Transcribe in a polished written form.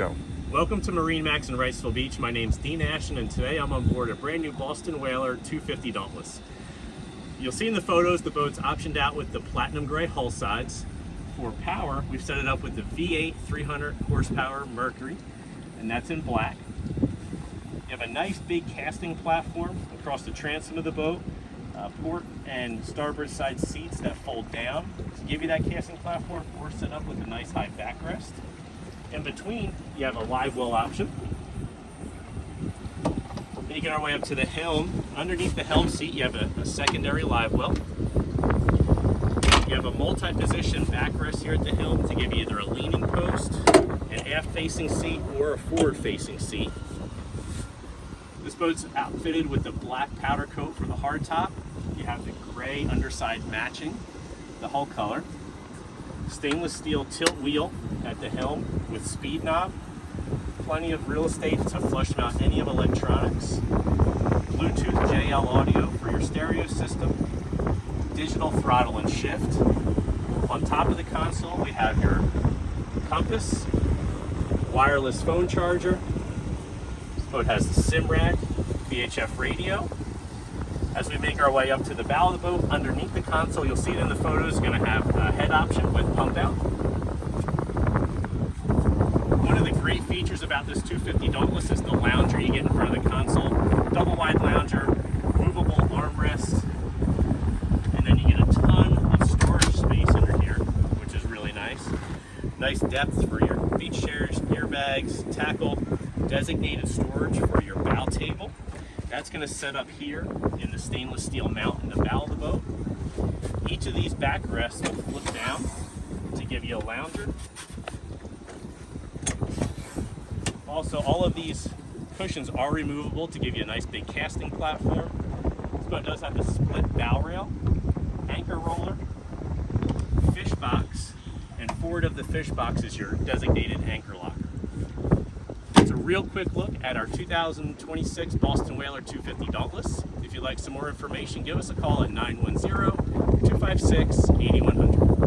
Go. Welcome to MarineMax in Wrightsville Beach. My name's Dean Ashton, and today I'm on board a brand new Boston Whaler 250 Dauntless. You'll see in the photos the boat's optioned out with the platinum gray hull sides. For power, we've set it up with the V8 300 horsepower Mercury, and that's in black. You have a nice big casting platform across the transom of the boat, port and starboard side seats that fold down to give you that casting platform, or set up with a nice high backrest. In between, you have a live well option. Making our way up to the helm. Underneath the helm seat, you have a secondary live well. You have a multi-position backrest here at the helm to give you either a leaning post, an aft-facing seat, or a forward-facing seat. This boat's outfitted with the black powder coat for the hardtop. You have the gray underside matching the hull color. Stainless steel tilt wheel at the helm with speed knob. Plenty of real estate to flush mount any of electronics. Bluetooth JL audio for your stereo system. Digital throttle and shift. On top of the console, we have your compass, wireless phone charger. This boat has a SIM rack, VHF radio. As we make our way up to the bow of the boat, underneath the console, you'll see it in the photos, it's going to have a head option with pump out. One of the great features about this 250 Dauntless is the lounger you get in front of the console. Double wide lounger, movable armrest, and then you get a ton of storage space under here, which is really nice. Nice depth for your beach chairs, gear bags, tackle, designated storage for your bow table. That's going to set up here in the stainless steel mount in the bow of the boat. Each of these backrests will flip down to give you a lounger. Also, all of these cushions are removable to give you a nice big casting platform. This boat does have a split bow rail, anchor roller, fish box, and forward of the fish box is your designated anchor locker. It's a real quick look at our 2026 Boston Whaler 250 Dauntless. If you'd like some more information, give us a call at 910-256-8100.